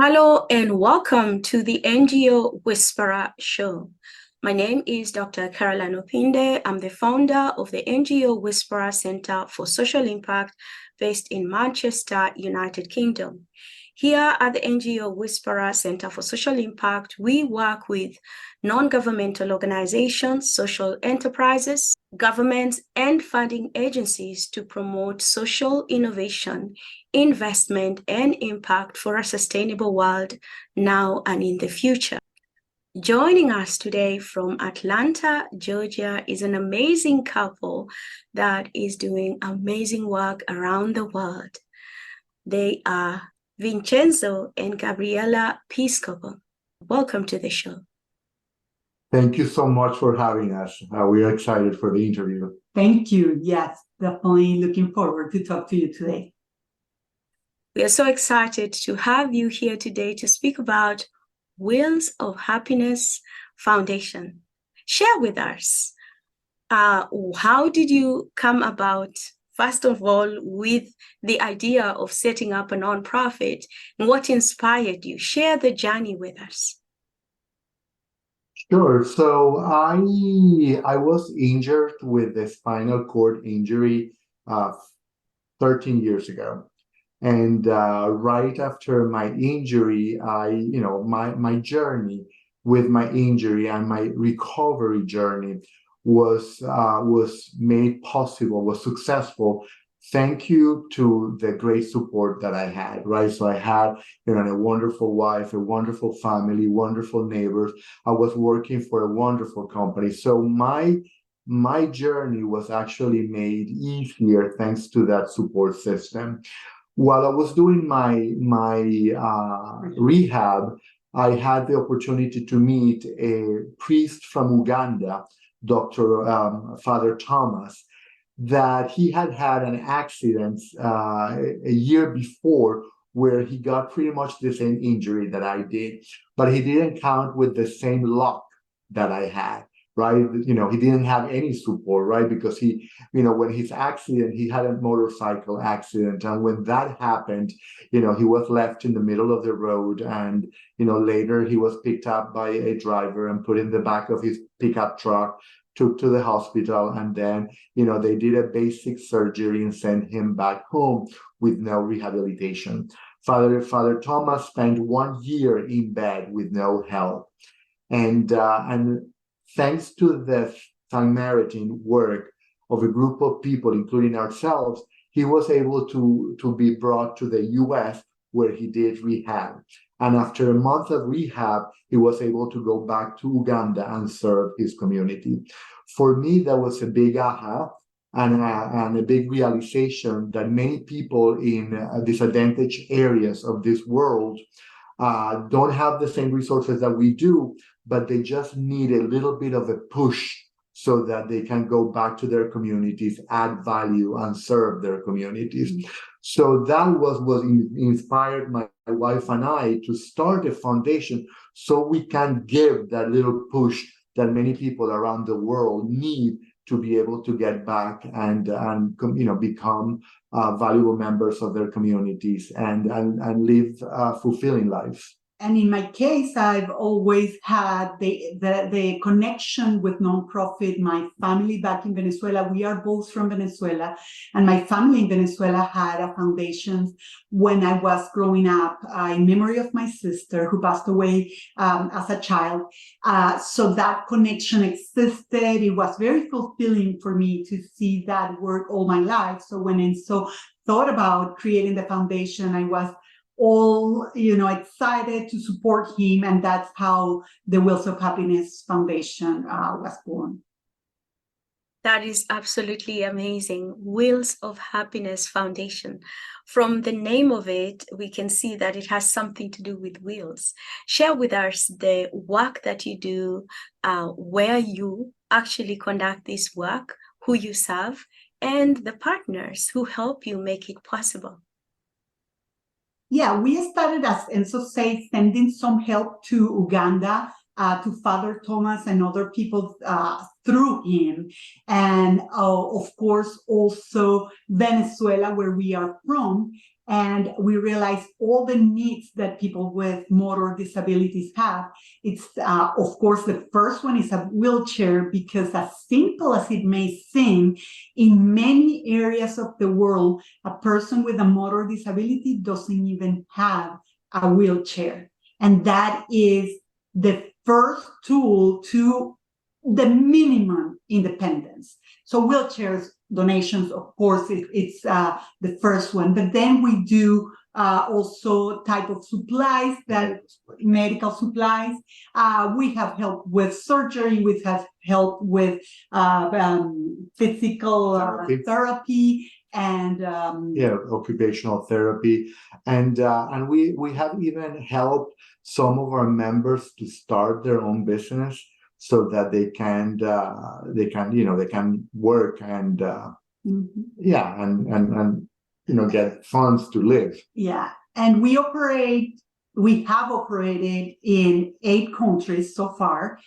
Hello and welcome to the NGO Whisperer Show. My name is Dr. Carolyne Opinde. I'm the founder of the NGO Whisperer Center for Social Impact based in Manchester, United Kingdom. Here at the NGO Whisperer Center for Social Impact, we work with non-governmental organizations, social enterprises, governments, and funding agencies to promote social innovation, investment, and impact for a sustainable world now and in the future. Joining us today from Atlanta, Georgia, is an amazing couple that is doing amazing work around the world. They are Vincenzo and Gabriela Piscopo. Welcome to the show. Thank you so much for having us. We are excited for the interview. Thank you. Yes, definitely looking forward to talk to you today. We are so excited to have you here today to speak about Wheels of Happiness Foundation. Share with us, how did you come about, first of all, with the idea of setting up a nonprofit, and what inspired you? Share the journey with us. Sure. So I was injured with a spinal cord injury 13 years ago. And right after my injury, my journey with my injury and my recovery journey was made possible, was successful. Thank you to the great support that I had, right? So I had, a wonderful wife, a wonderful family, wonderful neighbors. I was working for a wonderful company. So my journey was actually made easier thanks to that support system. While I was doing my rehab, I had the opportunity to meet a priest from Uganda, Father Thomas, that he had an accident a year before where he got pretty much the same injury that I did, but he didn't count with the same luck that I had. Right, he didn't have any support, right? Because he, when his accident, he had a motorcycle accident, and when that happened, he was left in the middle of the road, and later he was picked up by a driver and put in the back of his pickup truck, took to the hospital, and then they did a basic surgery and sent him back home with no rehabilitation. Father Thomas spent 1 year in bed with no help, and thanks to the Samaritan work of a group of people, including ourselves, he was able to be brought to the US where he did rehab. And after a month of rehab, he was able to go back to Uganda and serve his community. For me, that was a big aha and a big realization that many people in disadvantaged areas of this world don't have the same resources that we do, but they just need a little bit of a push so that they can go back to their communities, add value, and serve their communities. Mm-hmm. So that was inspired my wife and I to start a foundation so we can give that little push that many people around the world need to be able to get back and become valuable members of their communities and live fulfilling lives. And in my case, I've always had the connection with nonprofit. My family back in Venezuela, we are both from Venezuela, and my family in Venezuela had a foundation when I was growing up in memory of my sister who passed away as a child. So that connection existed. It was very fulfilling for me to see that work all my life. So when I thought about creating the foundation, I was all excited to support him, and that's how the Wheels of Happiness Foundation was born. That is absolutely amazing. Wheels of Happiness Foundation. From the name of it, we can see that it has something to do with wheels. Share with us the work that you do, where you actually conduct this work, who you serve, and the partners who help you make it possible. Yeah, we started, as Enzo said, sending some help to Uganda, to Father Thomas and other people through him. And of course, also Venezuela, where we are from. and we realized all the needs that people with motor disabilities have. It's, of course, the first one is a wheelchair, because as simple as it may seem, in many areas of the world, a person with a motor disability doesn't even have a wheelchair. And that is the first tool to the minimum independence. So wheelchairs, donations, of course, it's the first one. But then we do also type of supplies, that medical supplies. We have help with surgery. We have help with physical therapy and occupational therapy, and we have even helped some of our members to start their own business, so that they can work and get funds to live. Yeah, and we have operated in 8 countries so far.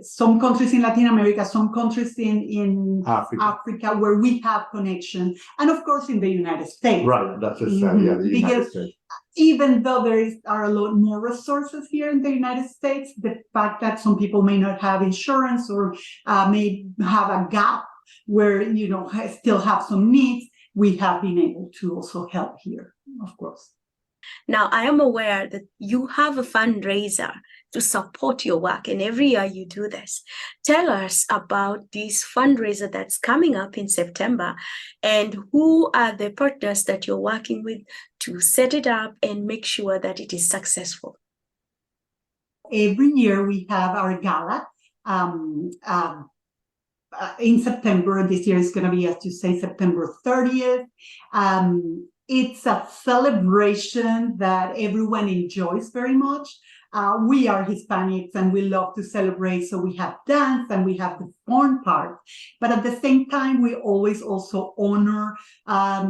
Some countries in Latin America, some countries in Africa where we have connection, and of course in the United States. Right, that's the United States. Even though are a lot more resources here in the United States, the fact that some people may not have insurance or may have a gap where, still have some needs, we have been able to also help here, of course. Now, I am aware that you have a fundraiser to support your work, and every year you do this. Tell us about this fundraiser that's coming up in September, and who are the partners that you're working with to set it up and make sure that it is successful. Every year we have our gala in September. This year is going to be, as you say, September 30th. It's a celebration that everyone enjoys very much. We are Hispanics and we love to celebrate, so we have dance and we have the fun part. But at the same time, we always also honor a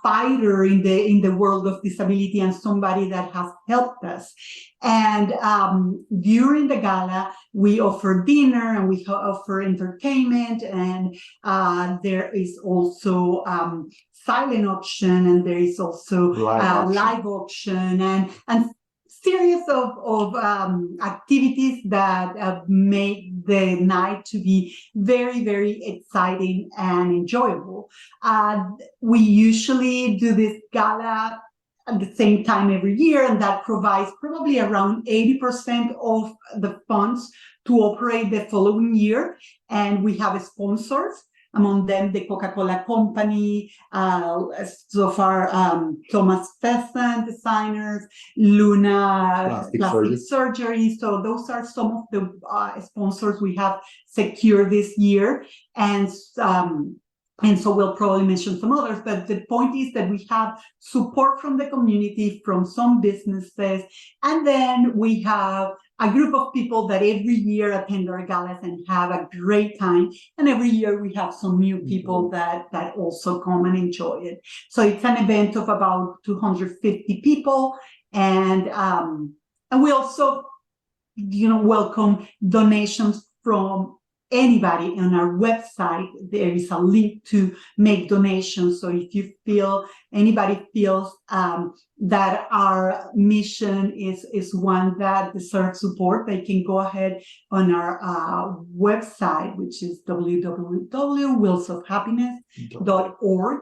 fighter in the world of disability and somebody that has helped us. And during the gala, we offer dinner and we offer entertainment, and there is also silent auction, and there is also live auction and series of activities that make the night to be very, very exciting and enjoyable. We usually do this gala at the same time every year, and that provides probably around 80% of the funds to operate the following year. And we have sponsors, among them the Coca-Cola Company, so far Thomas Fesson Designers, Luna Plastic Surgery. So those are some of the sponsors we have secured this year. And so we'll probably mention some others, but the point is that we have support from the community, from some businesses, and then we have a group of people that every year attend our galas and have a great time. And every year we have some new people that also come and enjoy it. So it's an event of about 250 people. And we also, welcome donations from anybody. On our website, there is a link to make donations. So if anybody feels that our mission is one that deserves support, they can go ahead on our website, which is www.wheelsofhappiness.org,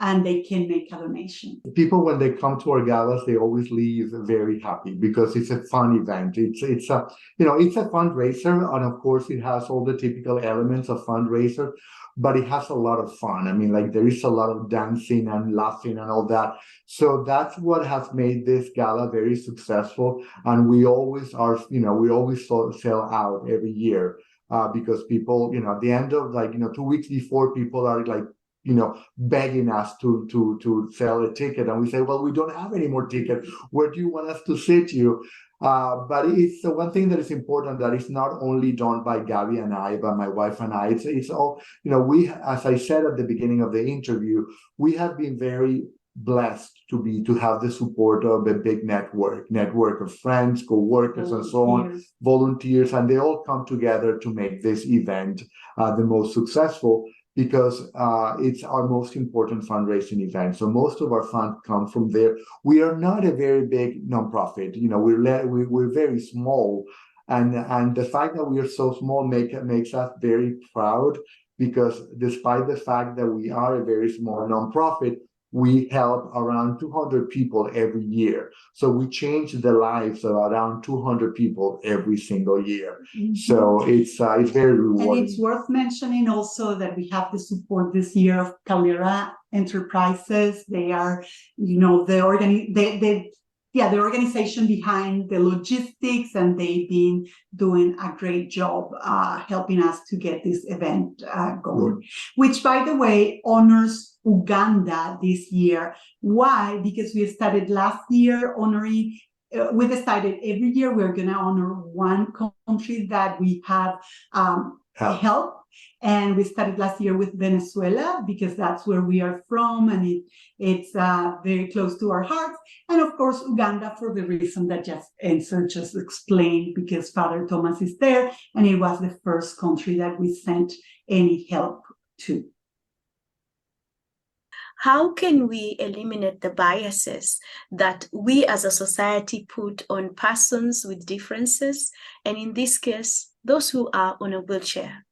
and they can make a donation. People, when they come to our galas, they always leave very happy because it's a fun event. It's a fundraiser, and of course it has all the typical elements of fundraiser, but it has a lot of fun. I mean, like, there is a lot of dancing and laughing and all that. So that's what has made this gala very successful. And we always sell out every year because people, at the end of 2 weeks before, people are begging us to sell a ticket, and we say, well, we don't have any more tickets. Where do you want us to sit you? But it's the one thing that is important, that is not only done by Gabby and I, but my wife and I. It's all, we, as I said at the beginning of the interview, we have been very blessed to have the support of a big network of friends, co-workers, and so on, volunteers, and they all come together to make this event the most successful. because it's our most important fundraising event. So most of our funds come from there. We are not a very big nonprofit. We're very small, and the fact that we are so small makes us very proud, because despite the fact that we are a very small nonprofit, we help around 200 people every year. So we change the lives of around 200 people every single year. Mm-hmm. So it's very rewarding. And it's worth mentioning also that we have the support this year of Calera Enterprises. They are, the organization behind the logistics, and they've been doing a great job helping us to get this event going, which, by the way, honors Uganda this year. Why? Because we started last year honoring, we decided every year we're going to honor one country that we have helped. And we started last year with Venezuela, because that's where we are from, and it's very close to our hearts. And of course, Uganda, for the reason that Enzo just explained, because Father Thomas is there, and it was the first country that we sent any help to. How can we eliminate the biases that we as a society put on persons with differences, and in this case, those who are on a wheelchair?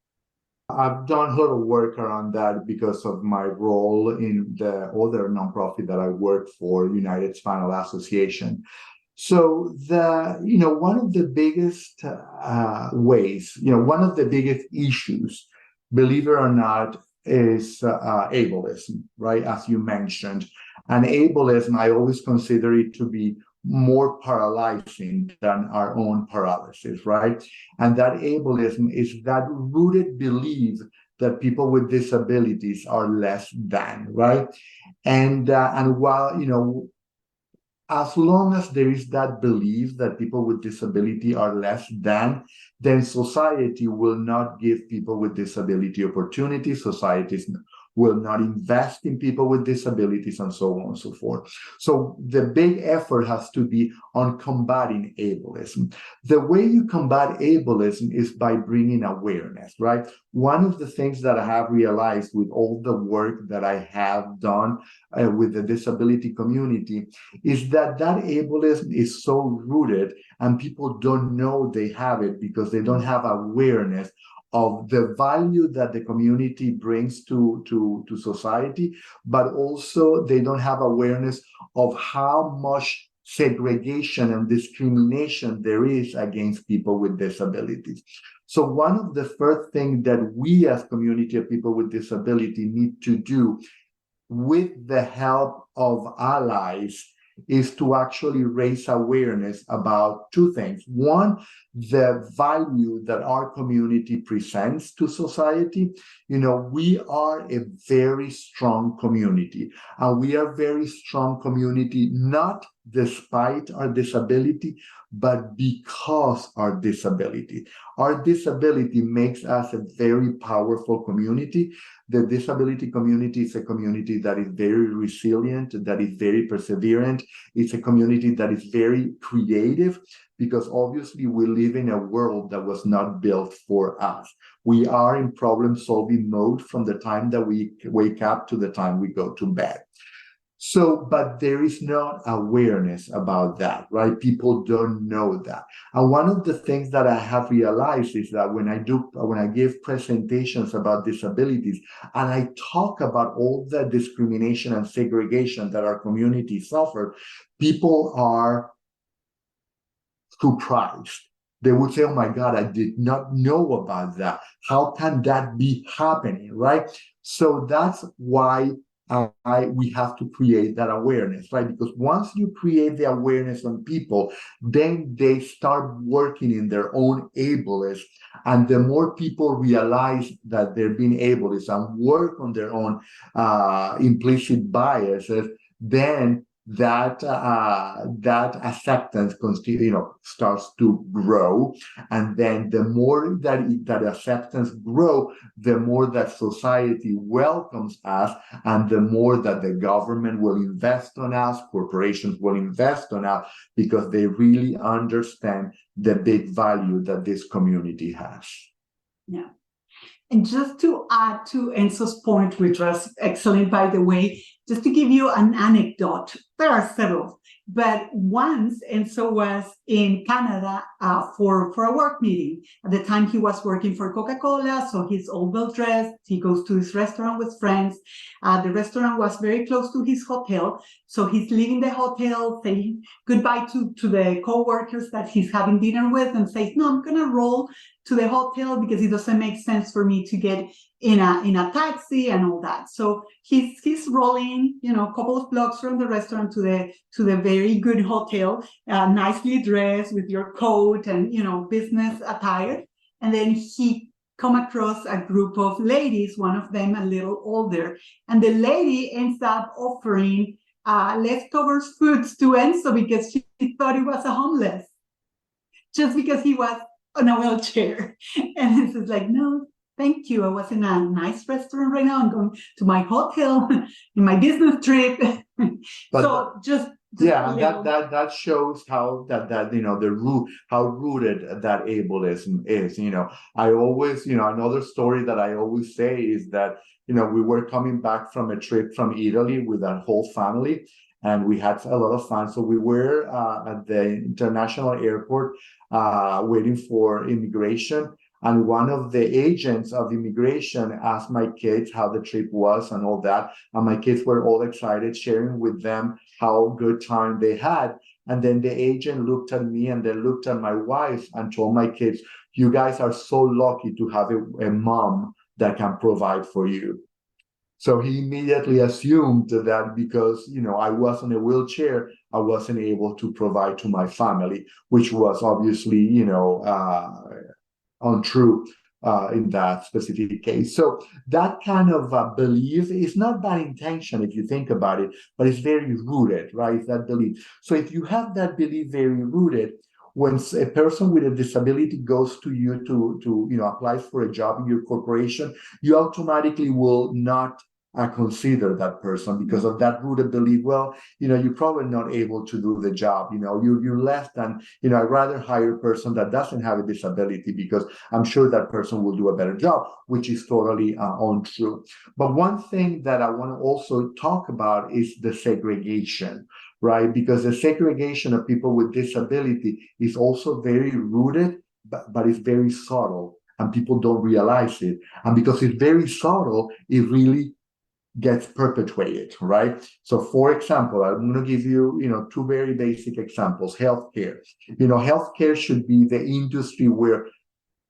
I've done a lot of work around that because of my role in the other nonprofit that I work for, United Spinal Association. So one of the biggest ways, one of the biggest issues, believe it or not, is ableism, right? As you mentioned. And ableism, I always consider it to be more paralyzing than our own paralysis, right? And that ableism is that rooted belief that people with disabilities are less than, right? And while, as long as there is that belief that people with disability are less than, then society will not give people with disability opportunities. Societies will not invest in people with disabilities, and so on and so forth. So the big effort has to be on combating ableism. The way you combat ableism is by bringing awareness, right? One of the things that I have realized with all the work that I have done with the disability community is that ableism is so rooted, and people don't know they have it because they don't have awareness of the value that the community brings to society, but also they don't have awareness of how much segregation and discrimination there is against people with disabilities. So one of the first things that we as community of people with disability need to do, with the help of allies, is to actually raise awareness about two things. One, the value that our community presents to society. We are a very strong community, and we are a very strong community, not despite our disability, but because our disability. Our disability makes us a very powerful community. The disability community is a community that is very resilient, that is very perseverant. It's a community that is very creative, because obviously we live in a world that was not built for us. We are in problem-solving mode from the time that we wake up to the time we go to bed. So, but there is not awareness about that, right? People don't know that. And one of the things that I have realized is that when I give presentations about disabilities, and I talk about all the discrimination and segregation that our community suffered, people are surprised. They would say, oh my God, I did not know about that. How can that be happening, right? So that's why we have to create that awareness, right? Because once you create the awareness on people, then they start working in their own ableist. And the more people realize that they're being ableist and work on their own implicit biases, then that acceptance starts to grow, and then the more that acceptance grow, the more that society welcomes us, and the more that the government will invest on us, corporations will invest on us, because they really understand the big value that this community has. Yeah. And just to add to Enzo's point, which was excellent, by the way, just to give you an anecdote, there are several, but once Enzo was in Canada for a work meeting. At the time, he was working for Coca-Cola, so he's all well-dressed. He goes to his restaurant with friends. The restaurant was very close to his hotel, so he's leaving the hotel, saying goodbye to the co-workers that he's having dinner with, and says, no, I'm going to roll to the hotel because it doesn't make sense for me to get in a taxi and all that. So he's rolling, a couple of blocks from the restaurant to the very good hotel, nicely dressed with your coat and business attire. And then he come across a group of ladies, one of them a little older, and the lady ends up offering leftovers foods to Enzo because she thought he was a homeless, just because he was on a wheelchair. And Enzo's like, no, thank you. I was in a nice restaurant right now. I'm going to my hotel in my business trip. But so just yeah, and that shows how how rooted that ableism is. I always, another story that I always say is that we were coming back from a trip from Italy with our whole family, and we had a lot of fun. So we were at the international airport waiting for immigration. And one of the agents of immigration asked my kids how the trip was and all that. And my kids were all excited, sharing with them how good time they had. And then the agent looked at me and then looked at my wife and told my kids, you guys are so lucky to have a mom that can provide for you. So he immediately assumed that because, I was in a wheelchair, I wasn't able to provide to my family, which was obviously, untrue in that specific case. So that kind of belief is not bad intention if you think about it, but it's very rooted, right? It's that belief. So if you have that belief very rooted, when a person with a disability goes to you to applies for a job in your corporation, you automatically will not consider that person because of that rooted belief. Well, you're probably not able to do the job. You're less than, I'd rather hire a person that doesn't have a disability because I'm sure that person will do a better job, which is totally untrue. But one thing that I want to also talk about is the segregation, right? Because the segregation of people with disability is also very rooted, but it's very subtle, and people don't realize it. And because it's very subtle, it really gets perpetuated, right? So for example, I'm going to give you, two very basic examples. Healthcare. Healthcare should be the industry where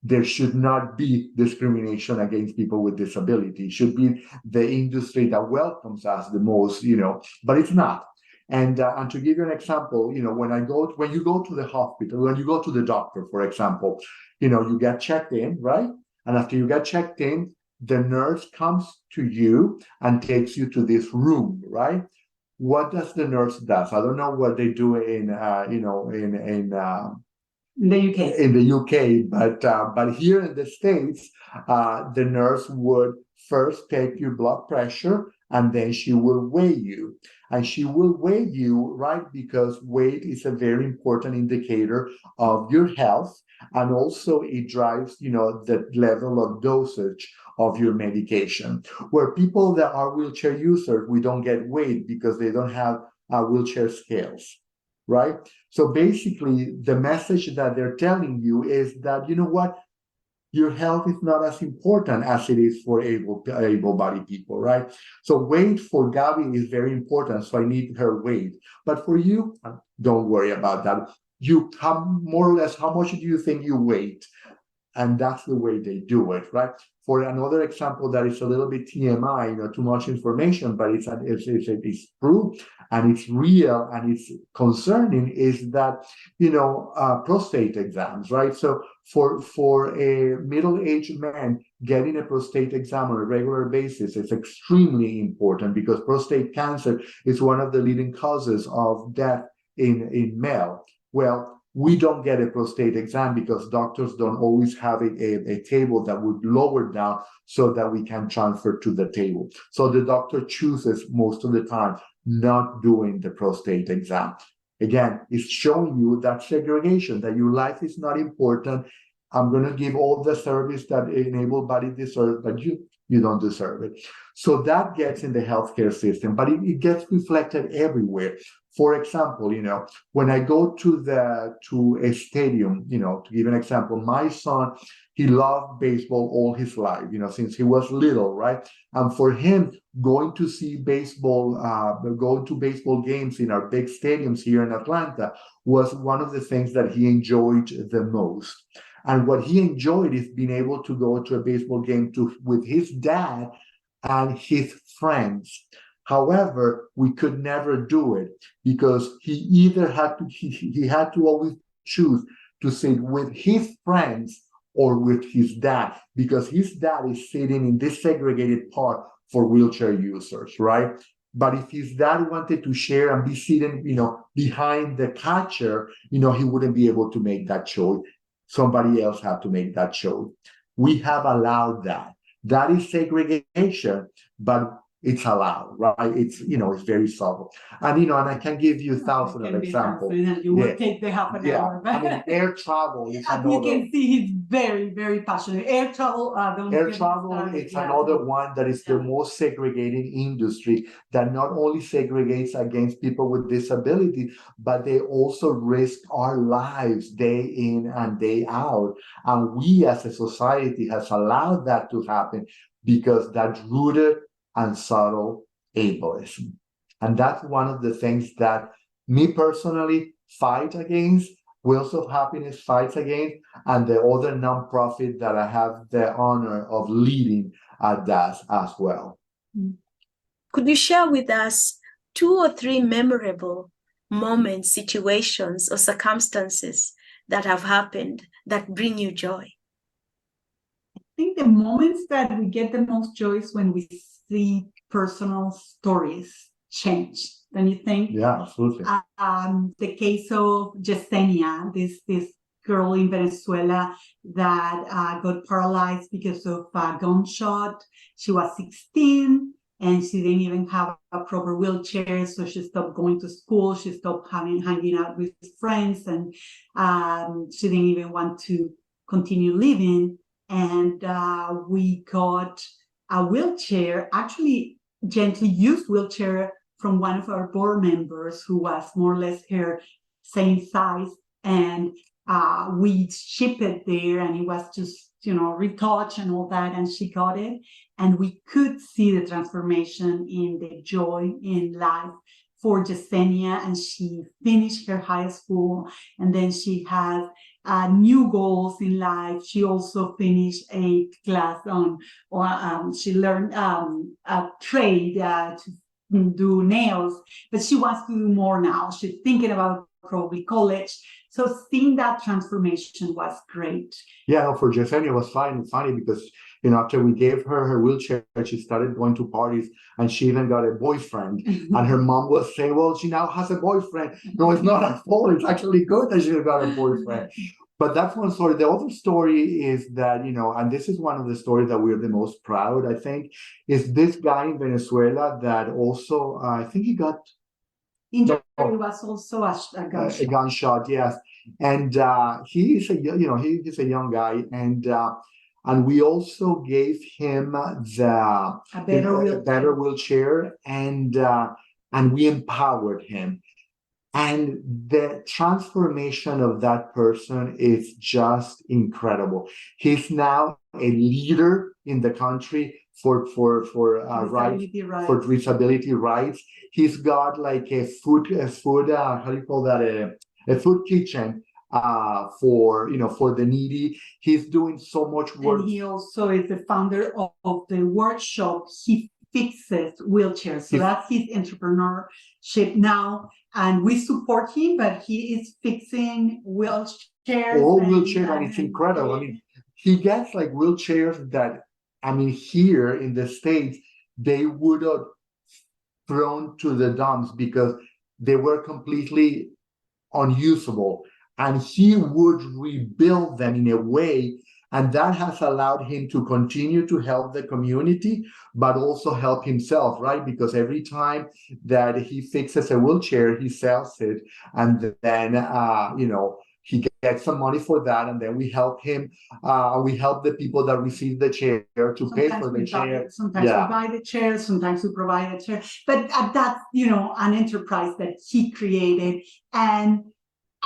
there should not be discrimination against people with disability. It should be the industry that welcomes us the most, but it's not. And to give you an example, when you go to the hospital, when you go to the doctor, for example, you get checked in, right? And after you get checked in, the nurse comes to you and takes you to this room, right? What does the nurse does? I don't know what they do in the UK. In the UK, but here in the States, the nurse would first take your blood pressure and then she will weigh you. And she will weigh you, right? Because weight is a very important indicator of your health. And also it drives, the level of dosage of your medication. Where people that are wheelchair users, we don't get weighed because they don't have wheelchair scales, right? So basically, the message that they're telling you is that, your health is not as important as it is for able-bodied people, right? So weight for Gabi is very important, so I need her weight. But for you, don't worry about that. You have more or less, how much do you think you weigh? And that's the way they do it, right? For another example that is a little bit TMI, too much information, but it's true and it's real and it's concerning, is that, prostate exams, right? So for a middle-aged man, getting a prostate exam on a regular basis is extremely important because prostate cancer is one of the leading causes of death in male. Well, we don't get a prostate exam because doctors don't always have a table that would lower down so that we can transfer to the table. So the doctor chooses most of the time not doing the prostate exam. Again, it's showing you that segregation, that your life is not important I'm going to give all the service that an able body deserves, but you don't deserve it. So that gets in the healthcare system, but it gets reflected everywhere. For example, when I go to a stadium, to give an example, my son, he loved baseball all his life, since he was little, right? And for him, going to baseball games in our big stadiums here in Atlanta was one of the things that he enjoyed the most. And what he enjoyed is being able to go to a baseball game with his dad and his friends. However, we could never do it because he either had to always choose to sit with his friends or with his dad, because his dad is sitting in this segregated part for wheelchair users, right? But if his dad wanted to share and be sitting, behind the catcher, he wouldn't be able to make that choice. Somebody else had to make that choice. We have allowed that. That is segregation, but it's allowed, right? It's very subtle. And I can give you thousands of examples. You will take the half an hour. I mean, air travel is another. You can see he's very, very passionate. Air travel, it's another one that is the most segregated industry, that not only segregates against people with disabilities, but they also risk our lives day in and day out. And we as a society has allowed that to happen because that's rooted and subtle ableism. And that's one of the things that me personally fight against, Wheels of Happiness fights against, and the other nonprofit that I have the honor of leading does as well. Could you share with us 2 or 3 memorable moments, situations, or circumstances that have happened that bring you joy? I think the moments that we get the most joy is when we see personal stories change. Don't you think? Yeah, absolutely. The case of Yesenia, this girl in Venezuela that got paralyzed because of a gunshot. She was 16 and she didn't even have a proper wheelchair, so she stopped going to school. She stopped hanging out with friends, and she didn't even want to continue living. And we got a wheelchair, actually gently used wheelchair, from one of our board members who was more or less her same size, and we shipped it there, and it was just retouched and all that, and she got it, and we could see the transformation in the joy in life for Yesenia, and she finished her high school, and then she has new goals in life. She also finished a class she learned a trade to do nails, but she wants to do more now. She's thinking about probably college. So seeing that transformation was great. Yeah, no, for Yesenia it was funny because after we gave her wheelchair, she started going to parties, and she even got a boyfriend. And her mom was saying, well, she now has a boyfriend. No, it's not her fault. It's actually good that she got a boyfriend. But that's one story. The other story is that, and this is one of the stories that we're the most proud, I think, is this guy in Venezuela that also, I think he got injured. It was also a gunshot. A gunshot, yes. And he's a young guy, and we also gave him a better wheelchair, and we empowered him. And the transformation of that person is just incredible. He's now a leader in the country for disability rights. He's got like a food how do you call that, a food kitchen for the needy. He's doing so much work. And he also is the founder of the workshop. He fixes wheelchairs, so that's his entrepreneurship now, and we support him, but he is fixing wheelchairs. All wheelchairs, and it's incredible. I mean, he gets like wheelchairs that, here in the States, they would have thrown to the dumps because they were completely unusable, and he would rebuild them in a way. And that has allowed him to continue to help the community, but also help himself, right? Because every time that he fixes a wheelchair, he sells it. And then, he gets some money for that, and then we help him. We help the people that receive the chair to pay for the chair. Sometimes we buy the chair, sometimes we provide a chair. But that's, an enterprise that he created. And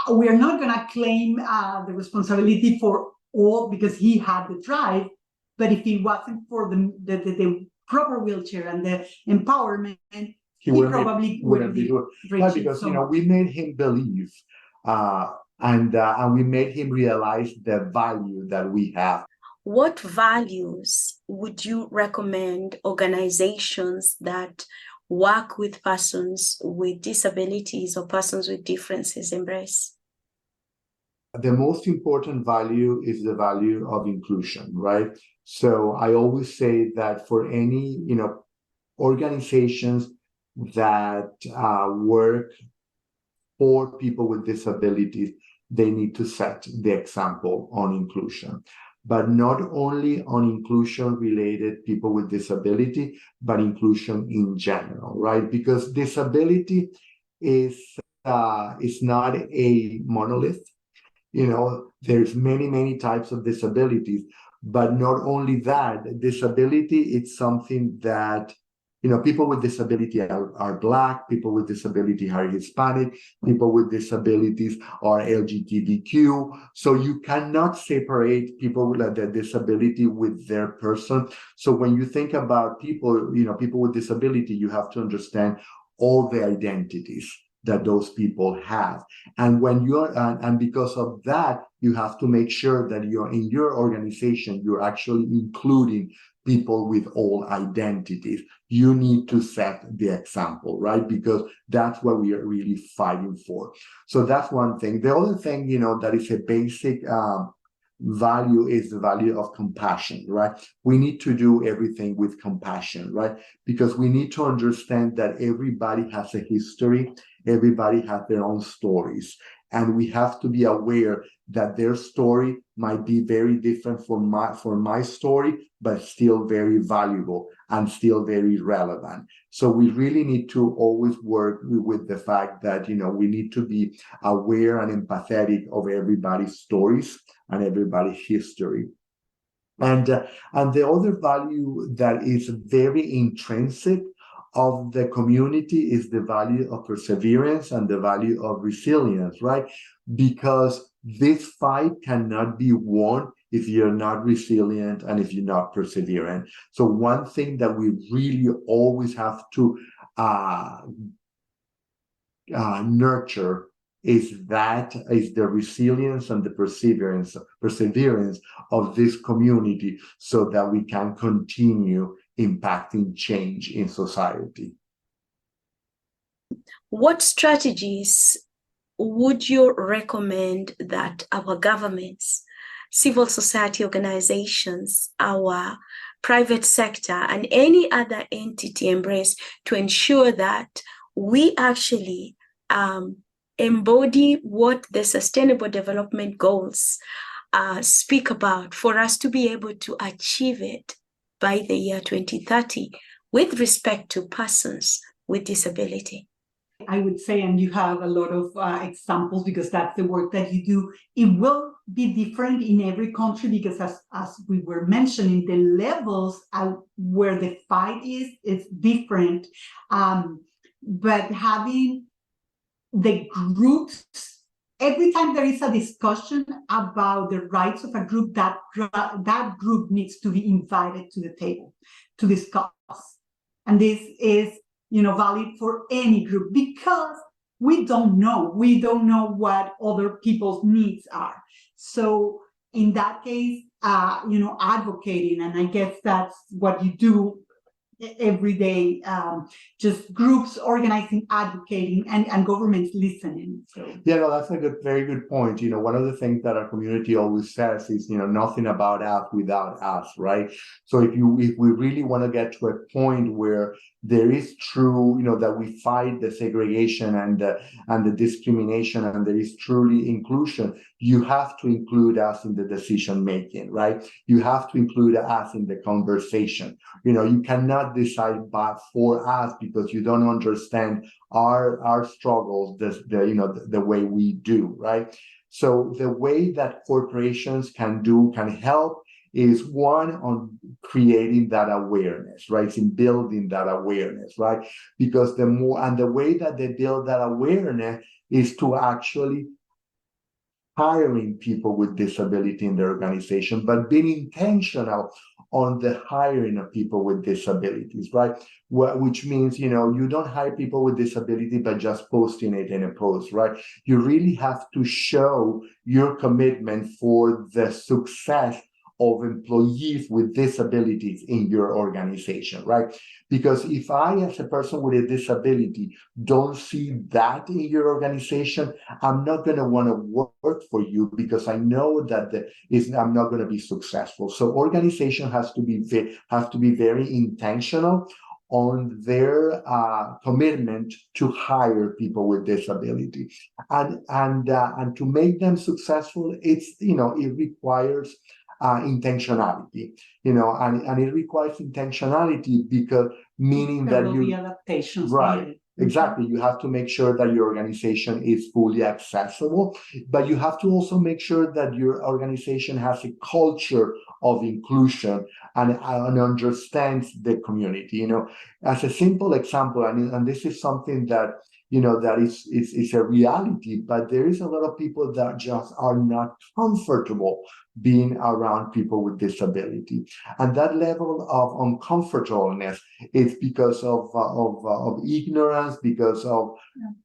we're not going to claim the responsibility for all because he had the drive. But if it wasn't for the proper wheelchair and the empowerment, he probably wouldn't be doing it. Because we made him believe, and we made him realize the value that we have. What values would you recommend organizations that work with persons with disabilities or persons with differences embrace? The most important value is the value of inclusion, right? So I always say that for any, organizations that work for people with disabilities, they need to set the example on inclusion. But not only on inclusion related people with disability, but inclusion in general, right? Because disability is not a monolith. There's many types of disabilities, but not only that, disability, it's something that, people with disability are Black, people with disability are Hispanic, people with disabilities are LGBTQ. So you cannot separate people with a disability with their person. So when you think about people, people with disability, you have to understand all the identities that those people have. And when you're, and because of that, you have to make sure that in your organization, you're actually including people with all identities. You need to set the example, right? Because that's what we are really fighting for. So that's one thing. The other thing, that is a basic value is the value of compassion, right? We need to do everything with compassion, right? Because we need to understand that everybody has a history, everybody has their own stories, and we have to be aware that their story might be very different from my story, but still very valuable and still very relevant. So we really need to always work with the fact that, we need to be aware and empathetic of everybody's stories and everybody's history. And the other value that is very intrinsic of the community is the value of perseverance and the value of resilience, right? Because this fight cannot be won if you're not resilient and if you're not perseverant. So one thing that we really always have to nurture is the resilience and the perseverance of this community so that we can continue impacting change in society. What strategies would you recommend that our governments, civil society organizations, our private sector, and any other entity embrace to ensure that we actually embody what the Sustainable Development Goals speak about for us to be able to achieve it by the year 2030 with respect to persons with disability? I would say, and you have a lot of examples because that's the work that you do. It will be different in every country because as we were mentioning, the levels where the fight is different. But having the groups, every time there is a discussion about the rights of a group, that group needs to be invited to the table to discuss. And this is valid for any group because we don't know what other people's needs are. So in that case, advocating, and I guess that's what you do every day, just groups organizing, advocating, and governments listening. So that's a very good point. One of the things that our community always says is, nothing about us without us, right? So if we really want to get to a point where there is true, that we fight the segregation and the discrimination, and there is truly inclusion, you have to include us in the decision making, right? You have to include us in the conversation. You cannot decide for us because you don't understand our struggles the way we do, right? So the way that corporations can help is one on creating that awareness, right? In building that awareness, right? Because the way that they build that awareness is to actually hiring people with disability in the organization, but being intentional on the hiring of people with disabilities, right? Which means, you don't hire people with disability by just posting it in a post, right? You really have to show your commitment for the success of employees with disabilities in your organization, right? Because if I, as a person with a disability, don't see that in your organization, I'm not going to want to work for you because I know that I'm not going to be successful. So organization has to be very intentional on their commitment to hire people with disability, and to make them successful. It requires intentionality, and it requires intentionality because meaning there that will be adaptations, right. needed. Exactly. You have to make sure that your organization is fully accessible, but you have to also make sure that your organization has a culture of inclusion and understands the community. As a simple example, and this is something that that is a reality, but there is a lot of people that just are not comfortable being around people with disability, and that level of uncomfortableness is because of ignorance, because of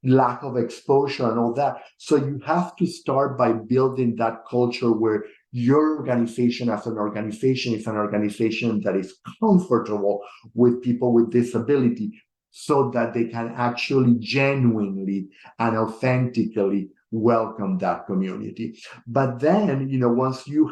lack of exposure and all that. So you have to start by building that culture where your organization as an organization is an organization that is comfortable with people with disability, so that they can actually genuinely and authentically welcome that community. But then, once you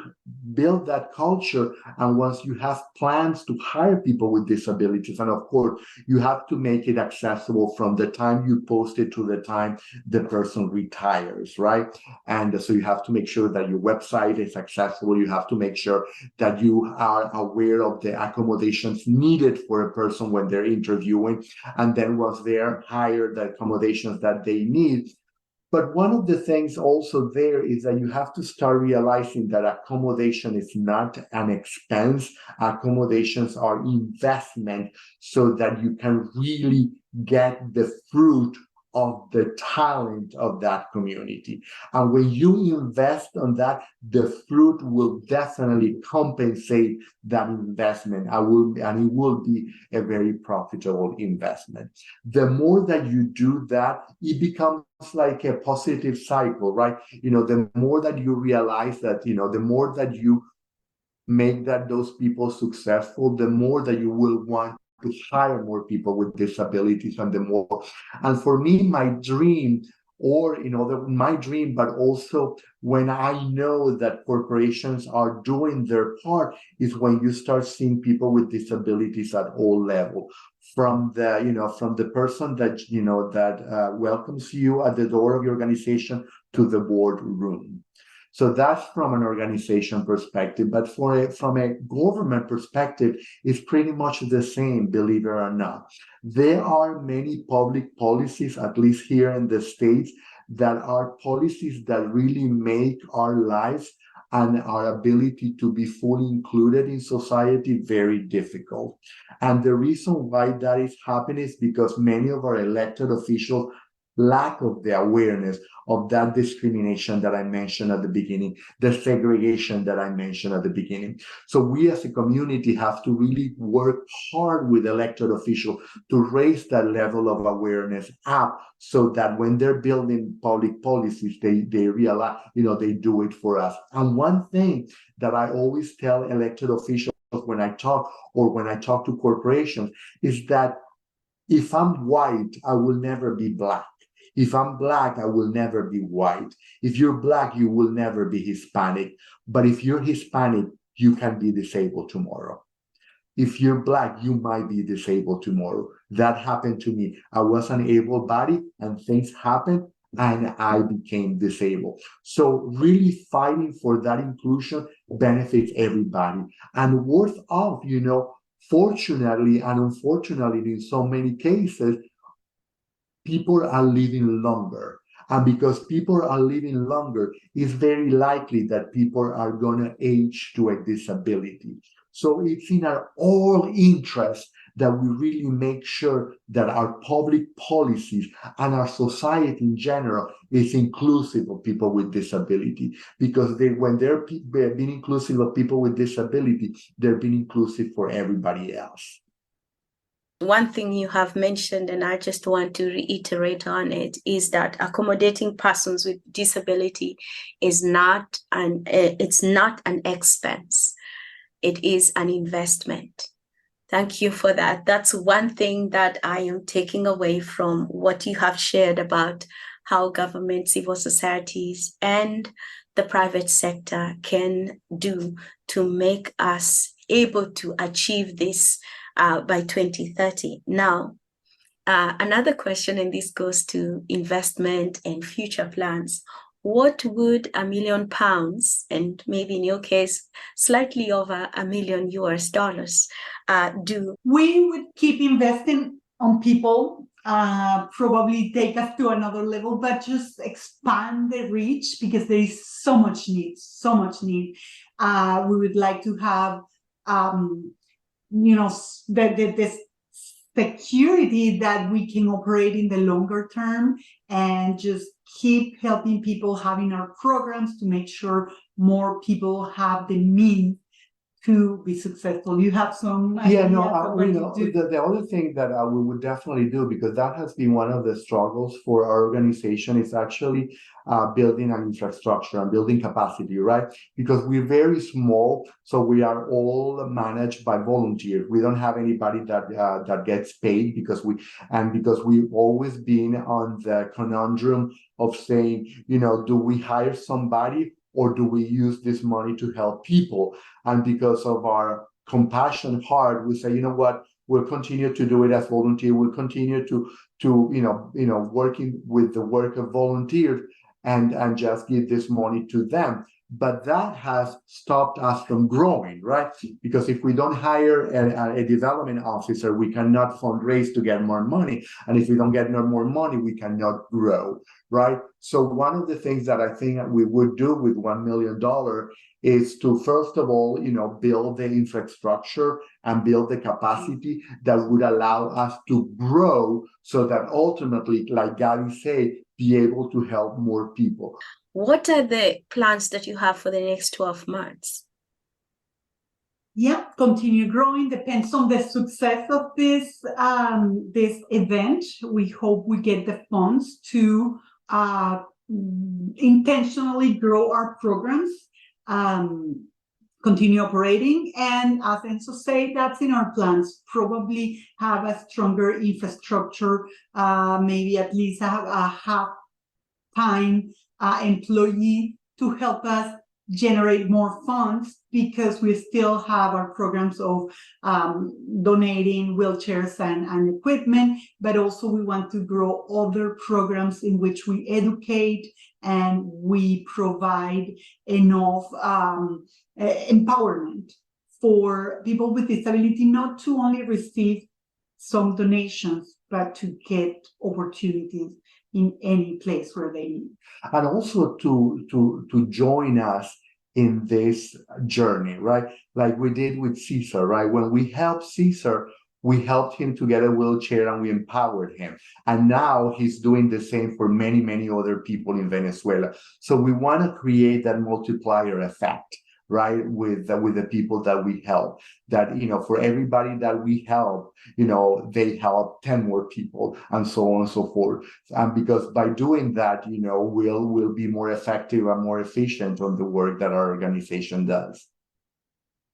build that culture and once you have plans to hire people with disabilities, and of course, you have to make it accessible from the time you post it to the time the person retires, right? And so you have to make sure that your website is accessible. You have to make sure that you are aware of the accommodations needed for a person when they're interviewing. And then once they're hired, the accommodations that they need. But one of the things also there is that you have to start realizing that accommodation is not an expense. Accommodations are investment, so that you can really get the fruit of the talent of that community. And when you invest on that, the fruit will definitely compensate that investment. And it will be a very profitable investment. The more that you do that, it becomes like a positive cycle, right? The more that you realize that, the more that you make those people successful, the more that you will want to hire more people with disabilities, and for me, my dream, but also when I know that corporations are doing their part, is when you start seeing people with disabilities at all levels, from the person that welcomes you at the door of your organization to the boardroom. So that's from an organization perspective, but from a government perspective, it's pretty much the same, believe it or not. There are many public policies, at least here in the States, that are policies that really make our lives and our ability to be fully included in society very difficult. And the reason why that is happening is because many of our elected officials lack of the awareness of that discrimination that I mentioned at the beginning, the segregation that I mentioned at the beginning. So we as a community have to really work hard with elected officials to raise that level of awareness up, so that when they're building public policies, they realize, they do it for us. And one thing that I always tell elected officials when I talk to corporations is that if I'm white, I will never be black. If I'm black, I will never be white. If you're black, you will never be Hispanic. But if you're Hispanic, you can be disabled tomorrow. If you're black, you might be disabled tomorrow. That happened to me. I was an able-bodied and things happened and I became disabled. So really fighting for that inclusion benefits everybody. And worth of, fortunately and unfortunately, in so many cases, people are living longer. And because people are living longer, it's very likely that people are going to age to a disability. So it's in our all interest that we really make sure that our public policies and our society in general is inclusive of people with disability. Because when they're being inclusive of people with disability, they're being inclusive for everybody else. One thing you have mentioned, and I just want to reiterate on it, is that accommodating persons with disability is not it's not an expense. It is an investment. Thank you for that. That's one thing that I am taking away from what you have shared about how government, civil societies, and the private sector can do to make us able to achieve this by 2030. Now, another question, and this goes to investment and future plans. What would £1 million, and maybe in your case, slightly over $1 million do? We would keep investing on people, probably take us to another level, but just expand the reach because there is so much need, so much need. We would like to have, the security that we can operate in the longer term and just keep helping people having our programs to make sure more people have the means to be successful. You have some ideas? The other thing that we would definitely do, because that has been one of the struggles for our organization, is actually building an infrastructure and building capacity, right? Because we're very small, so we are all managed by volunteers. We don't have anybody that gets paid because we've always been on the conundrum of saying, do we hire somebody or do we use this money to help people? And because of our compassion heart, we say, you know what, we'll continue to do it as volunteer. We'll continue to working with the work of volunteers and just give this money to them. But that has stopped us from growing, right? Because if we don't hire a development officer, we cannot fundraise to get more money. And if we don't get more money, we cannot grow, right? So one of the things that I think we would do with $1 million is to, first of all, build the infrastructure and build the capacity that would allow us to grow so that ultimately, like Gabby said, be able to help more people. What are the plans that you have for the next 12 months? Yeah, continue growing. Depends on the success of this event. We hope we get the funds to intentionally grow our programs, continue operating, and as Enzo said, that's in our plans. Probably have a stronger infrastructure, maybe at least a half-time employee to help us generate more funds, because we still have our programs of donating wheelchairs and equipment, but also we want to grow other programs in which we educate and we provide enough empowerment for people with disability, not to only receive some donations, but to get opportunities in any place where they need. And also to join us in this journey, right? Like we did with Cesar, right? When we helped Cesar, we helped him to get a wheelchair and we empowered him. And now he's doing the same for many, many other people in Venezuela. So we want to create that multiplier effect, right, with the people that we help, that for everybody that we help, they help 10 more people, and so on and so forth. And because by doing that, we'll be more effective and more efficient on the work that our organization does.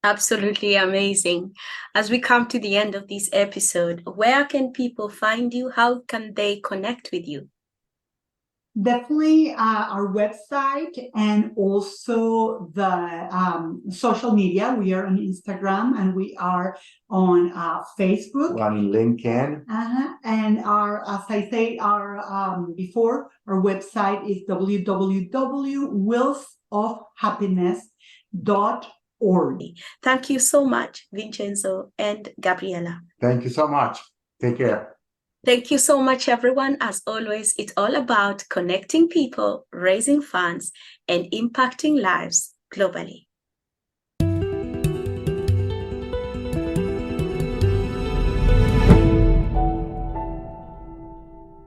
Absolutely amazing. As we come to the end of this episode, where can people find you? How can they connect with you? Definitely our website, and also the social media. We are on Instagram and we are on Facebook. We're on LinkedIn. And as I say, before, our website is www.wheelsofhappiness.org. Thank you so much, Vincenzo and Gabriela. Thank you so much. Take care. Thank you so much, everyone. As always, it's all about connecting people, raising funds, and impacting lives globally.